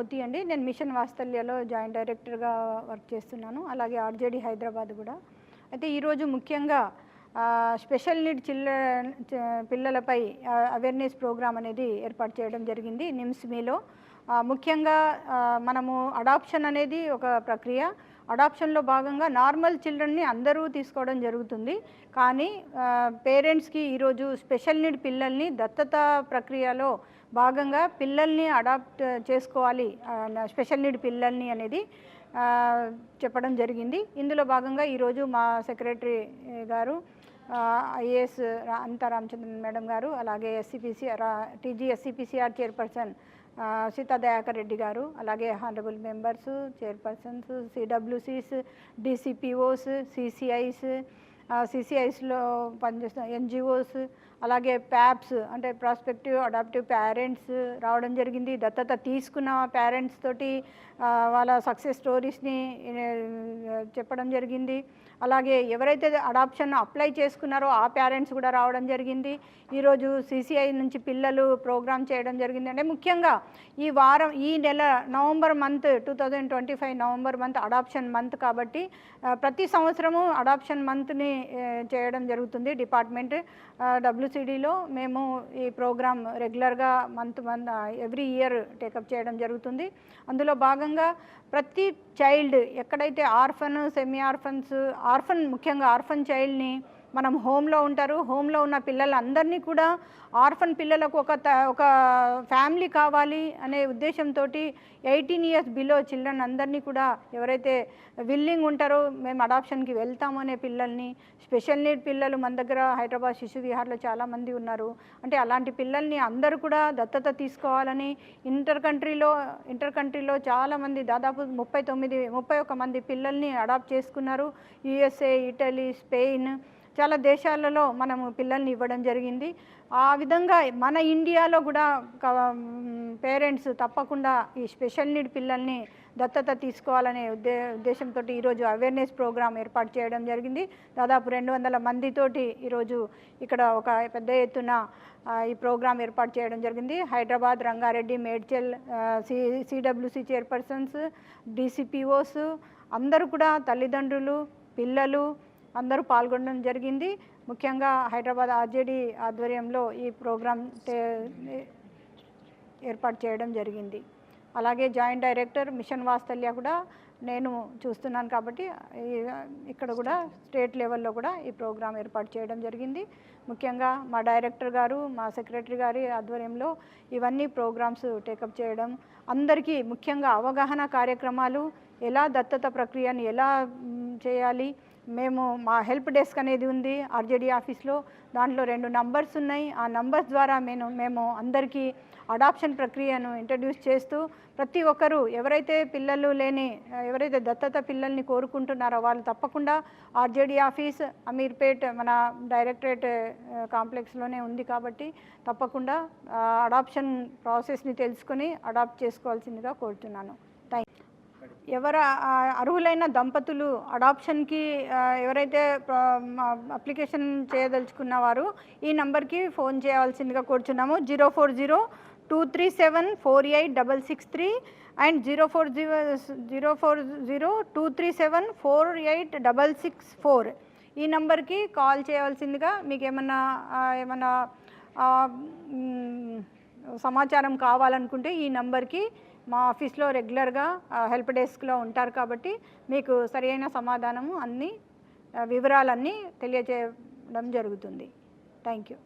మోతి అండి. నేను machine వాత్సల్యలో joint డైరెక్టర్గా వర్క్ చేస్తున్నాను. అలాగే ఆర్జేడీ హైదరాబాద్ కూడా. అయితే ఈరోజు ముఖ్యంగా స్పెషల్ నీడ్ పిల్లలపై అవేర్నెస్ ప్రోగ్రామ్ అనేది ఏర్పాటు చేయడం జరిగింది నిమ్స్మీలో. ముఖ్యంగా మనము అడాప్షన్ అనేది ఒక ప్రక్రియ. అడాప్షన్లో భాగంగా నార్మల్ చిల్డ్రన్ని అందరూ తీసుకోవడం జరుగుతుంది. కానీ పేరెంట్స్కి ఈరోజు స్పెషల్ నీడ్ పిల్లల్ని దత్తత ప్రక్రియలో భాగంగా పిల్లల్ని అడాప్ట్ చేసుకోవాలి, స్పెషల్ నీడ్ పిల్లల్ని అనేది చెప్పడం జరిగింది. ఇందులో భాగంగా ఈరోజు మా సెక్రటరీ గారు ఐఏఎస్ అనితా రామచంద్రన్ మేడం గారు, అలాగే ఎస్సీపీసీఆర్ చైర్పర్సన్ సీతా దయాకర్ రెడ్డి గారు, అలాగే హానరబుల్ మెంబర్స్, చైర్పర్సన్స్, సిడబ్ల్యూసీస్, డీసీపీఓస్, సిసిఐస్లో పనిచేస్తున్న ఎన్జిఓస్, అలాగే ప్యాప్స్ అంటే ప్రాస్పెక్టివ్ అడాప్టివ్ పేరెంట్స్ రావడం జరిగింది. దత్తత తీసుకున్న పేరెంట్స్ తోటి వాళ్ళ సక్సెస్ స్టోరీస్ని చెప్పడం జరిగింది. అలాగే ఎవరైతే అడాప్షన్ అప్లై చేసుకున్నారో ఆ పేరెంట్స్ కూడా రావడం జరిగింది. ఈరోజు సిసిఐ నుంచి పిల్లలు ప్రోగ్రామ్ చేయడం జరిగింది. అంటే ముఖ్యంగా ఈ నెల November month 2025 November month adoption month కాబట్టి ప్రతి సంవత్సరము అడాప్షన్ మంత్ని చేయడం జరుగుతుంది. డిపార్ట్మెంట్ WCDలో మేము ఈ ప్రోగ్రామ్ రెగ్యులర్గా మంత్ ఎవ్రీ ఇయర్ టేకప్ చేయడం జరుగుతుంది. అందులో భాగంగా ప్రతి చైల్డ్ ఎక్కడైతే ఆర్ఫన్, సెమీ ఆర్ఫన్స్, ముఖ్యంగా ఆర్ఫన్ చైల్డ్ని మనం హోమ్లో ఉంటారు, హోమ్లో ఉన్న పిల్లలందరినీ కూడా ఆర్ఫన్ పిల్లలకు ఒక ఫ్యామిలీ కావాలి అనే ఉద్దేశంతో 18 years బిలో చిల్డ్రన్ అందరినీ కూడా ఎవరైతే విల్లింగ్ ఉంటారో మేము అడాప్షన్కి వెళ్తాము అనే పిల్లల్ని, స్పెషల్ నీడ్ పిల్లలు మన దగ్గర హైదరాబాద్ శిశు విహార్లో చాలామంది ఉన్నారు. అంటే అలాంటి పిల్లల్ని అందరూ కూడా దత్తత తీసుకోవాలని ఇంటర్ కంట్రీలో చాలామంది దాదాపు 31 మంది పిల్లల్ని అడాప్ట్ చేసుకున్నారు. USA, ఇటలీ, స్పెయిన్ చాలా దేశాలలో మనము పిల్లల్ని ఇవ్వడం జరిగింది. ఆ విధంగా మన ఇండియాలో కూడా పేరెంట్స్ తప్పకుండా ఈ స్పెషల్ నీడ్ పిల్లల్ని దత్తత తీసుకోవాలనే ఉద్దేశంతో ఈరోజు అవేర్నెస్ ప్రోగ్రామ్ ఏర్పాటు చేయడం జరిగింది. దాదాపు 200 మందితోటి ఈరోజు ఇక్కడ ఒక పెద్ద ఎత్తున ఈ ప్రోగ్రాం ఏర్పాటు చేయడం జరిగింది. Hyderabad, Rangareddy, Medchal, CWC chairpersons, DCPOs అందరూ కూడా తల్లిదండ్రులు, పిల్లలు అందరూ పాల్గొనడం జరిగింది. ముఖ్యంగా హైదరాబాద్ ఆర్జేడీ ఆధ్వర్యంలో ఈ ప్రోగ్రాం ఏర్పాటు చేయడం జరిగింది. అలాగే జాయింట్ డైరెక్టర్ మిషన్ వాత్సల్య కూడా నేను చూస్తున్నాను కాబట్టి ఇక్కడ కూడా స్టేట్ లెవెల్లో కూడా ఈ ప్రోగ్రాం ఏర్పాటు చేయడం జరిగింది. ముఖ్యంగా మా డైరెక్టర్ గారు, మా సెక్రటరీ గారి ఆధ్వర్యంలో ఇవన్నీ ప్రోగ్రామ్స్ టేకప్ చేయడం, అందరికీ ముఖ్యంగా అవగాహన కార్యక్రమాలు, ఎలా దత్తత ప్రక్రియను ఎలా చేయాలి. మా హెల్ప్ డెస్క్ అనేది ఉంది ఆర్జేడీ ఆఫీస్లో. దాంట్లో 2 నంబర్స్ ఉన్నాయి. ఆ నంబర్స్ ద్వారా మేము అందరికీ అడాప్షన్ ప్రక్రియను ఇంట్రడ్యూస్ చేస్తూ ప్రతి ఒక్కరూ ఎవరైతే దత్తత పిల్లల్ని కోరుకుంటున్నారో వాళ్ళు తప్పకుండా ఆర్జేడీ ఆఫీస్ అమీర్పేట్ మన డైరెక్టరేట్ కాంప్లెక్స్లోనే ఉంది కాబట్టి తప్పకుండా అడాప్షన్ ప్రాసెస్ని తెలుసుకొని అడాప్ట్ చేసుకోవాల్సిందిగా కోరుతున్నాను. ఎవరు అర్హులైన దంపతులు అడాప్షన్కి ఎవరైతే అప్లికేషన్ చేయదలుచుకున్న వారు ఈ నంబర్కి ఫోన్ చేయాల్సిందిగా కోరుచున్నాము. 040-237-48663 అండ్ 040-237-48664 ఈ నంబర్కి కాల్ చేయవలసిందిగా మీకు ఏమన్నా సమాచారం కావాలనుకుంటే ఈ నంబర్కి మా ఆఫీస్లో రెగ్యులర్గా హెల్ప్ డెస్క్లో ఉంటారు కాబట్టి మీకు సరైన సమాధానము అన్ని వివరాలన్నీ తెలియజేయడం జరుగుతుంది. Thank you.